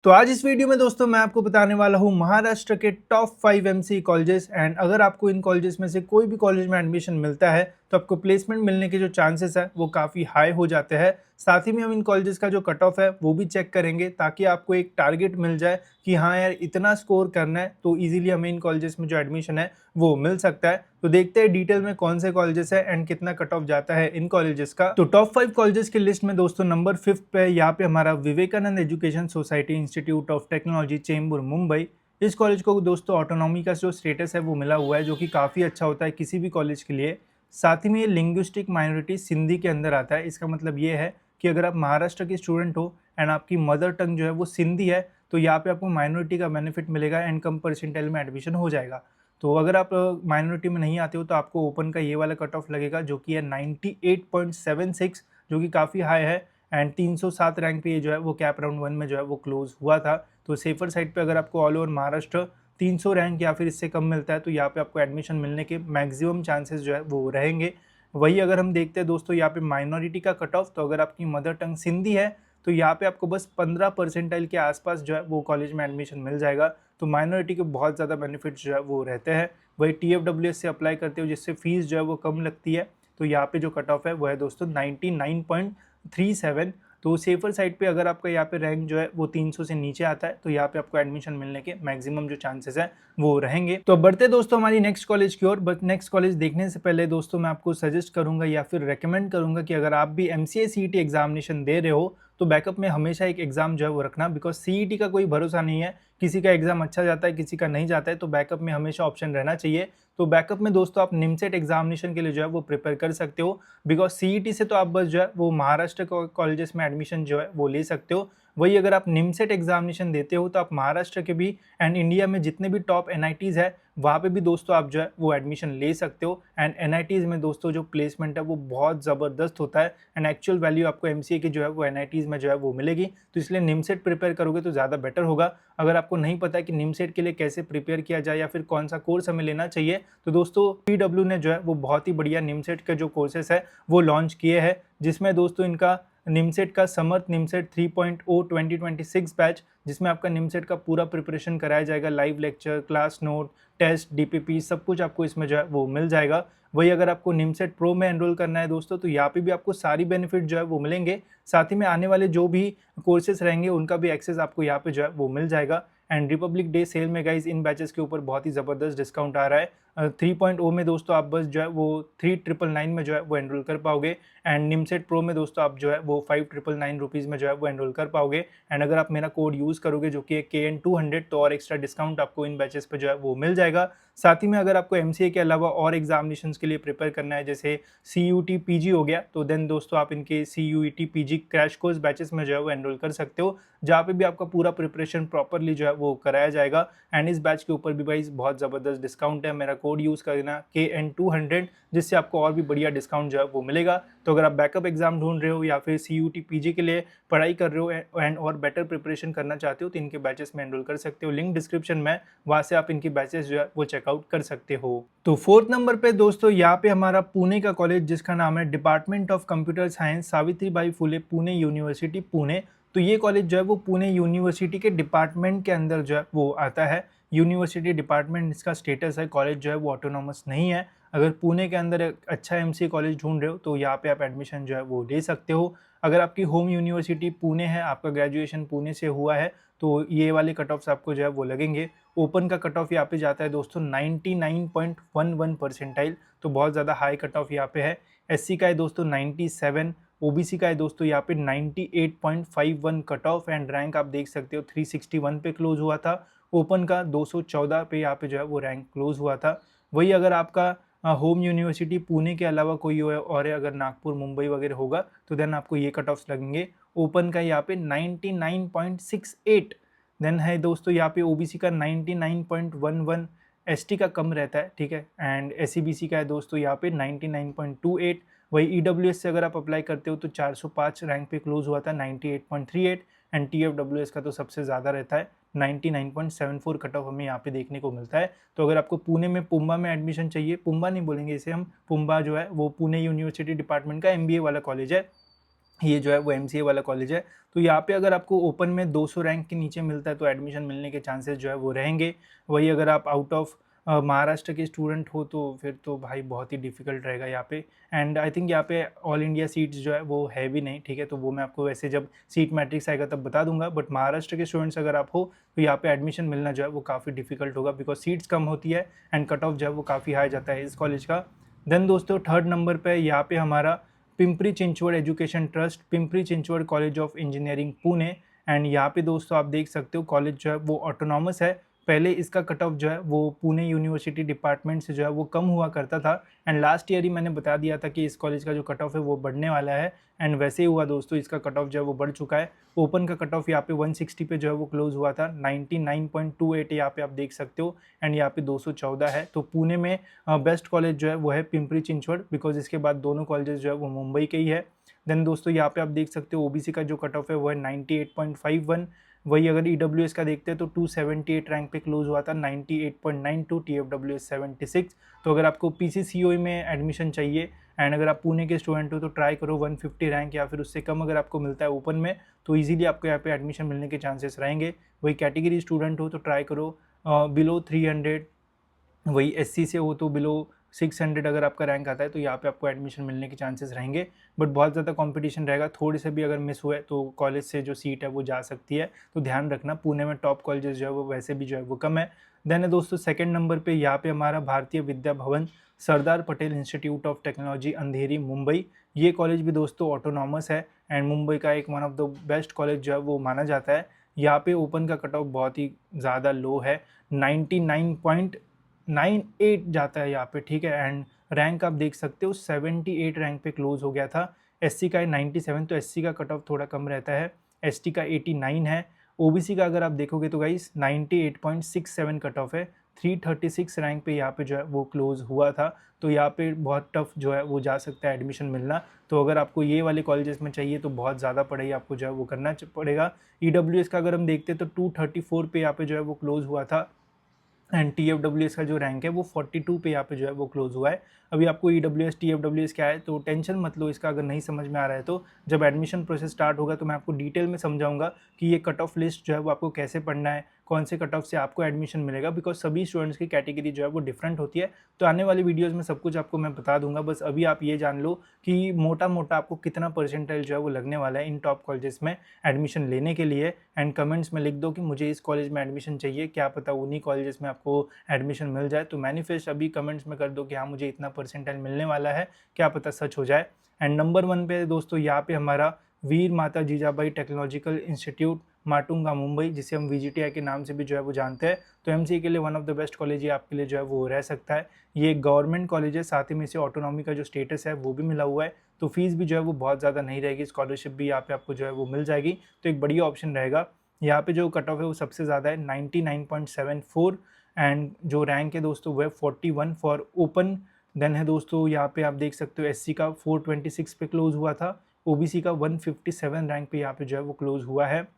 तो आज इस वीडियो में दोस्तों मैं आपको बताने वाला हूँ महाराष्ट्र के टॉप 5 एमसीए कॉलेजेस एंड अगर आपको इन कॉलेजेस में से कोई भी कॉलेज में एडमिशन मिलता है तो आपको प्लेसमेंट मिलने के जो चांसेस है वो काफ़ी हाई हो जाते हैं। साथ ही में हम इन कॉलेजेस का जो कट ऑफ है वो भी चेक करेंगे ताकि आपको एक टारगेट मिल जाए कि हाँ यार इतना स्कोर करना है तो इजीली हमें इन कॉलेजेस में जो एडमिशन है वो मिल सकता है। तो देखते हैं डिटेल में कौन से कॉलेजेस है एंड कितना कट ऑफ जाता है इन कॉलेजेस का। तो टॉप 5 कॉलेजेस की लिस्ट में दोस्तों नंबर 5 पे यहाँ पे हमारा Vivekananda education society institute of technology Chembur Mumbai. इस कॉलेज को दोस्तों ऑटोनॉमी का जो स्टेटस है वो मिला हुआ है जो कि काफ़ी अच्छा होता है किसी भी कॉलेज के लिए। साथ ही में ये लिंग्विस्टिक माइनॉरिटी सिंधी के अंदर आता है। इसका मतलब ये है कि अगर आप महाराष्ट्र के स्टूडेंट हो एंड आपकी मदर टंग जो है वो सिंधी है तो यहाँ पे आपको माइनॉरिटी का बेनिफिट मिलेगा एंड कम परसेंटाइल में एडमिशन हो जाएगा। तो अगर आप माइनॉरिटी में नहीं आते हो तो आपको ओपन का ये वाला कट ऑफ लगेगा जो कि है 98.76 जो कि काफ़ी हाई है एंड 307 रैंक पे ये जो है वो कैप राउंड 1 में जो है वो क्लोज हुआ था। तो सेफर साइड पे अगर आपको ऑल ओवर महाराष्ट्र 300 रैंक या फिर इससे कम मिलता है तो यहाँ पे आपको एडमिशन मिलने के मैक्सिमम चांसेस जो है वो रहेंगे। वही अगर हम देखते हैं दोस्तों यहाँ पे माइनॉरिटी का कट ऑफ, तो अगर आपकी मदर टंग सिंधी है तो यहाँ पे आपको बस 15 परसेंटाइल के आसपास जो है वो कॉलेज में एडमिशन मिल जाएगा। तो माइनॉरिटी के बहुत ज़्यादा बेनिफिट्स जो है वो रहते हैं। वही TFWS से अप्लाई करते हो जिससे फीस जो है वो कम लगती है। तो यहाँ पे जो कट ऑफ है वो है दोस्तों 99.37। तो सेफर साइड पे अगर आपका यहाँ पे रैंक जो है वो 300 से नीचे आता है तो यहाँ पे आपको एडमिशन मिलने के मैक्सिमम जो चांसेस है वो रहेंगे। तो बढ़ते दोस्तों हमारी नेक्स्ट कॉलेज की ओर। बट नेक्स्ट कॉलेज देखने से पहले दोस्तों मैं आपको सजेस्ट करूंगा या फिर रेकमेंड करूंगा कि अगर आप भी MCA CET एग्जामिनेशन दे रहे हो तो बैकअप में हमेशा एक एग्जाम जो है वो रखना, बिकॉज CET का कोई भरोसा नहीं है। किसी का एग्जाम अच्छा जाता है किसी का नहीं जाता है, तो बैकअप में हमेशा ऑप्शन रहना चाहिए। तो बैकअप में दोस्तों आप निमसेट एग्जामिनेशन के लिए जो है वो प्रिपेयर कर सकते हो, बिकॉज CET से तो आप बस जो है वो महाराष्ट्र कॉलेजेस में एडमिशन जो है वो ले सकते हो। वही अगर आप निमसेट एग्जामिनेशन देते हो तो आप महाराष्ट्र के भी एंड इंडिया में जितने भी टॉप NITs है वहाँ पे भी दोस्तों आप जो है वो एडमिशन ले सकते हो। एंड NITs में दोस्तों जो प्लेसमेंट है वो बहुत ज़बरदस्त होता है एंड एक्चुअल वैल्यू आपको MCA की जो है वो NITs में जो है वो मिलेगी। तो इसलिए निमसेट प्रिपेयर करोगे तो ज़्यादा बेटर होगा। अगर आपको नहीं पता है कि निमसेट के लिए कैसे प्रिपेयर किया जाए या फिर कौन सा कोर्स हमें लेना चाहिए तो दोस्तों PW ने जो है वो बहुत ही बढ़िया निमसेट के जो कोर्सेस है वो लॉन्च किए हैं, जिसमें दोस्तों इनका निमसेट का समर्थ निमसेट 3.0 2026 बैच, जिसमें आपका निमसेट का पूरा प्रिपरेशन कराया जाएगा, live lecture, class note, test, DPP सब कुछ आपको इसमें जो है वो मिल जाएगा। वही अगर आपको निमसेट प्रो में एनरोल करना है दोस्तों तो यहाँ पे भी आपको सारी बेनिफिट जो है वो मिलेंगे। साथ ही में आने वाले जो भी कोर्सेज रहेंगे उनका भी एक्सेस आपको यहाँ पे जो है वो मिल जाएगा। एंड रिपब्लिक डे सेल में गाइज इन बैचेस के ऊपर बहुत ही ज़बरदस्त डिस्काउंट आ रहा है। 3.0 में दोस्तों आप बस जो है वो 3999 में जो है वो एनरोल कर पाओगे एंड निमसेट प्रो में दोस्तों आप जो है वो 5999 रुपीज़ में जो है वो एनरोल कर पाओगे। एंड अगर आप मेरा कोड यूज़ करोगे जो कि है KN200 तो और एक्स्ट्रा डिस्काउंट आपको इन बैचेस पे जो है वो मिल जाएगा। साथ ही में अगर आपको MCA के अलावा और एग्जामिनेशंस के लिए प्रिपेयर करना है जैसे CUT PG हो गया तो देन दोस्तों आप इनके CUET PG crash course batches में जो है वो एनरोल कर सकते हो, जहाँ पे भी आपका पूरा प्रिपरेशन प्रॉपरली जो है वो कराया जाएगा। एंड इस बैच के ऊपर भी भाई बहुत ज़बरदस्त डिस्काउंट है, मेरा कोड यूज़ करना KN200 जिससे आपको और भी बढ़िया डिस्काउंट जो है वो मिलेगा। तो अगर आप बैकअप एग्जाम ढूंढ रहे हो या फिर CUT PG के लिए पढ़ाई कर रहे हो एंड और बेटर प्रिपरेशन करना चाहते हो तो इनके बैचेस में एनरोल कर सकते हो, लिंक डिस्क्रिप्शन में, वहाँ से आप इनकी बैचेस जो है वो चेकआउट कर सकते हो। तो फोर्थ नंबर पे दोस्तों यहाँ पे हमारा पुणे का कॉलेज जिसका नाम है department of computer science Savitribai Phule Pune university Pune. तो ये कॉलेज जो है वो पुणे यूनिवर्सिटी के डिपार्टमेंट के अंदर जो है वो आता है। यूनिवर्सिटी डिपार्टमेंट इसका स्टेटस है, कॉलेज जो है वो ऑटोनॉमस नहीं है। अगर पुणे के अंदर एक अच्छा MCA कॉलेज ढूंढ रहे हो तो यहाँ पे आप एडमिशन जो है वो ले सकते हो। अगर आपकी होम यूनिवर्सिटी पुणे है, आपका ग्रेजुएशन पुणे से हुआ है तो ये वाले कट ऑफ्स आपको जो है वो लगेंगे। ओपन का कट ऑफ यहाँ पे जाता है दोस्तों 99.11 परसेंटाइल, तो बहुत ज़्यादा हाई कट ऑफ यहाँ पे है। SC का है दोस्तों 97, OBC का है दोस्तों यहाँ पे 98.51 कट ऑफ एंड रैंक आप देख सकते हो 361 पे क्लोज हुआ था। ओपन का 214 पे यहाँ पे जो है वो रैंक क्लोज हुआ था। वही अगर आपका होम यूनिवर्सिटी पुणे के अलावा कोई हो और अगर नागपुर मुंबई वगैरह होगा तो देन आपको ये कट ऑफ्स लगेंगे। ओपन का यहाँ पे 99.68, देन है दोस्तों यहाँ पे OBC का 99.11, ST का कम रहता है, ठीक है, एंड SCBC का है दोस्तों यहाँ पे 99.28। वही EWS से अगर आप अप्लाई करते हो तो 405 रैंक पे क्लोज हुआ था 98.38 एंड TFWS का तो सबसे ज़्यादा रहता है 99.74 कट ऑफ हमें यहाँ पे देखने को मिलता है। तो अगर आपको पुणे में पुम्बा में एडमिशन चाहिए, पुम्बा नहीं बोलेंगे इसे हम, पुम्बा जो है वो पुणे यूनिवर्सिटी डिपार्टमेंट का MBA वाला कॉलेज है, ये जो है वो एमसीए वाला कॉलेज है। तो यहाँ पे अगर आपको ओपन में 200 रैंक के नीचे मिलता है तो एडमिशन मिलने के चांसेस जो है वो रहेंगे। वही अगर आप आउट ऑफ महाराष्ट्र के स्टूडेंट हो तो फिर तो भाई बहुत ही डिफिकल्ट रहेगा यहाँ पे। एंड आई थिंक यहाँ पे ऑल इंडिया सीट्स जो है वो है भी नहीं, ठीक है, तो वो मैं आपको वैसे जब सीट मैट्रिक्स आएगा तब बता दूंगा। बट महाराष्ट्र के स्टूडेंट्स अगर आप हो तो यहाँ पे एडमिशन मिलना जो है वो काफ़ी डिफिकल्ट होगा, बिकॉज सीट्स कम होती है एंड कट ऑफ जो है वो काफ़ी हाई जाता है इस कॉलेज का। देन दोस्तों थर्ड नंबर पे यहाँ पे हमारा Pimpri Chinchwad education trust, Pimpri Chinchwad college of engineering Pune. And यहाँ पे दोस्तों आप देख सकते हो कॉलेज जो है वो ऑटोनॉमस है। पहले इसका कट ऑफ जो है वो पुणे यूनिवर्सिटी डिपार्टमेंट से जो है वो कम हुआ करता था। एंड लास्ट ईयर ही मैंने बता दिया था कि इस कॉलेज का जो कट ऑफ है वो बढ़ने वाला है। एंड वैसे ही हुआ दोस्तों, इसका कट ऑफ जो है वो बढ़ चुका है। ओपन का कट ऑफ यहाँ पे 160 पे जो है वो क्लोज हुआ था, 99.28 यहाँ पे आप देख सकते हो। एंड यहाँ पे 214 है। तो पुणे में बेस्ट कॉलेज जो है वो है पिंपरी चिंचवड, बिकॉज इसके बाद दोनों कॉलेजेस जो है वो मुंबई के ही है। देन दोस्तों यहाँ पे आप देख सकते हो ओबीसी का जो कट ऑफ है वो है 98.51। वही अगर ईडब्ल्यूएस का देखते हैं तो 278 रैंक पे क्लोज हुआ था, 98.92, टीएफडब्ल्यूएस 76। तो अगर आपको पीसीसीओई में एडमिशन चाहिए एंड अगर आप पुणे के स्टूडेंट हो तो ट्राई करो 150 रैंक या फिर उससे कम अगर आपको मिलता है ओपन में तो इजीली आपको यहाँ पे एडमिशन मिलने के चांसेस रहेंगे। वही कैटेगरी स्टूडेंट हो तो ट्राई करो बिलो 300। वही एससी से हो तो बिलो 600 अगर आपका रैंक आता है तो यहाँ पे आपको एडमिशन मिलने के चांसेस रहेंगे। बट बहुत ज़्यादा कंपटीशन रहेगा, थोड़े से भी अगर मिस हुए तो कॉलेज से जो सीट है वो जा सकती है, तो ध्यान रखना। पुणे में टॉप कॉलेजेस जो है वो वैसे भी जो है वो कम है। देन है दोस्तों सेकंड नंबर पे यहाँ पे हमारा Bharatiya Vidya Bhavan Sardar Patel institute of technology अंधेरी मुंबई। ये कॉलेज भी दोस्तों ऑटोनॉमस है एंड मुंबई का एक one of the best college जो है वो माना जाता है। यहाँ पे ओपन का कट ऑफ बहुत ही ज़्यादा लो है, 99.98 जाता है यहाँ पे, ठीक है। एंड रैंक आप देख सकते हो 78 रैंक पे क्लोज हो गया था। एससी का है 97, तो एससी का कट ऑफ थोड़ा कम रहता है, एसटी का 89 है। ओबीसी का अगर आप देखोगे तो गाइस 98.67 कट ऑफ है, 336 रैंक पे यहाँ पे जो है वो क्लोज हुआ था। तो यहाँ पे बहुत टफ जो है वो जा सकता है एडमिशन मिलना। तो अगर आपको ये वाले कॉलेजेस में चाहिए तो बहुत ज़्यादा पढ़ाई आपको जो है वो करना पड़ेगा। ईडब्ल्यूएस का अगर हम देखते हैं तो 234 पे यहाँ पे जो है वो क्लोज हुआ था एंड टीएफडब्ल्यूएस का जो रैंक है वो 42 पे यहाँ पे जो है वो क्लोज हुआ है। अभी आपको ईडब्ल्यूएस टीएफडब्ल्यूएस क्या है तो टेंशन मत लो इसका, अगर नहीं समझ में आ रहा है तो जब एडमिशन प्रोसेस स्टार्ट होगा तो मैं आपको डिटेल में समझाऊंगा कि ये कट ऑफ लिस्ट जो है वो आपको कैसे पढ़ना है, कौन से कट ऑफ से आपको एडमिशन मिलेगा, बिकॉज सभी स्टूडेंट्स की कैटेगरी जो है वो डिफरेंट होती है। तो आने वाली वीडियोज़ में सब कुछ आपको मैं बता दूंगा, बस अभी आप ये जान लो कि मोटा मोटा आपको कितना परसेंटाइल जो है वो लगने वाला है इन टॉप कॉलेजेस में एडमिशन लेने के लिए। एंड कमेंट्स में लिख दो कि मुझे इस कॉलेज में एडमिशन चाहिए, क्या पता उन्हीं कॉलेजेस में आपको एडमिशन मिल जाए। तो मैनिफेस्ट अभी कमेंट्स में कर दो कि हाँ मुझे इतना परसेंटाइल मिलने वाला है, क्या पता सच हो जाए। एंड नंबर 1 पे दोस्तों यहाँ पे हमारा वीर माता जीजाबाई टेक्नोलॉजिकल इंस्टीट्यूट माटुंगा मुंबई, जिसे हम वीजीटीआई के नाम से भी जो है वो जानते हैं। तो एमसीए के लिए one of the best college ये आपके लिए जो है वो रह सकता है। ये गवर्नमेंट कॉलेज है, साथ ही में इसे ऑटोनॉमी का जो स्टेटस है वो भी मिला हुआ है। तो फीस भी जो है वो बहुत ज़्यादा नहीं रहेगी, स्कॉलरशिप भी यहाँ पे आपको जो है वो मिल जाएगी। तो एक बढ़िया ऑप्शन रहेगा। यहाँ पे जो कट ऑफ है वो सबसे ज़्यादा है 99.74 एंड जो रैंक है दोस्तों वो है 41 फॉर ओपन। देन है दोस्तों यहाँ पे आप देख सकते हो एससी का 426 पे क्लोज हुआ था, ओबीसी का 157 रैंक पे यहाँ पे जो है वो क्लोज हुआ है।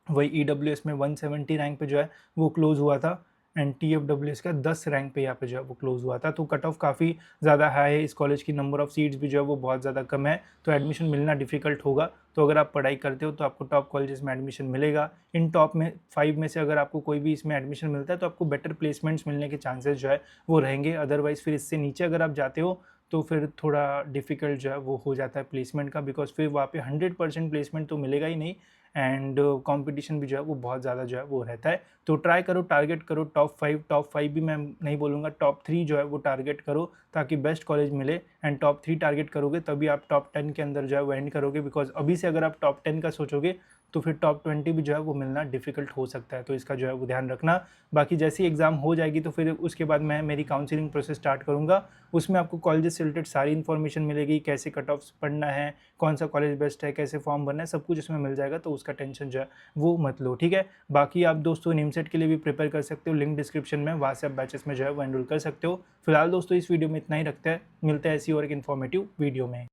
वही ईडब्ल्यूएस में 170 रैंक पे जो है वो क्लोज हुआ था एंड टीएफडब्ल्यूएस का 10 रैंक पे यहाँ पे जो है वो क्लोज हुआ था। तो कट ऑफ काफ़ी ज़्यादा हाई है, इस कॉलेज की नंबर ऑफ सीट्स भी जो है वो बहुत ज़्यादा कम है, तो एडमिशन मिलना डिफिकल्ट होगा। तो अगर आप पढ़ाई करते हो तो आपको टॉप कॉलेजेस में एडमिशन मिलेगा। इन टॉप में 5 में से अगर आपको कोई भी इसमें एडमिशन मिलता है तो आपको बेटर प्लेसमेंट्स मिलने के चांसेस जो है वो रहेंगे। अदरवाइज़ फिर इससे नीचे अगर आप जाते हो तो फिर थोड़ा डिफिकल्ट जो है वो हो जाता है प्लेसमेंट का, बिकॉज फिर वहाँ पे 100% प्लेसमेंट तो मिलेगा ही नहीं एंड कंपटीशन भी जो है वो बहुत ज़्यादा जो है वो रहता है। तो ट्राई करो, टारगेट करो टॉप 5 भी मैं नहीं बोलूँगा, टॉप 3 जो है वो टारगेट करो ताकि बेस्ट कॉलेज मिले। एंड टॉप 3 टारगेट करोगे तभी आप टॉप 10 के अंदर जो है वो एंड करोगे, बिकॉज अभी से अगर आप टॉप 10 का सोचोगे तो फिर टॉप 20 भी जो है वो मिलना डिफिकल्ट हो सकता है। तो इसका जो है वो ध्यान रखना। बाकी जैसे ही एग्ज़ाम हो जाएगी तो फिर उसके बाद मैं मेरी काउंसलिंग प्रोसेस स्टार्ट करूँगा, उसमें आपको कॉलेजेस से रिलेटेड सारी इन्फॉर्मेशन मिलेगी, कैसे कट ऑफ्स पढ़ना है, कौन सा कॉलेज बेस्ट है, कैसे फॉर्म भरना है, सब कुछ इसमें मिल जाएगा। तो उसका टेंशन जो है वो मत लो, ठीक है। बाकी आप दोस्तों निमसेट के लिए भी प्रिपेयर कर सकते हो, लिंक डिस्क्रिप्शन में, वहाँ से आप बैचेस में जो है वो एनरोल कर सकते हो। फिलहाल दोस्तों इस वीडियो में इतना ही रखते हैं, मिलते हैं ऐसी और एक इन्फॉर्मेटिव वीडियो में।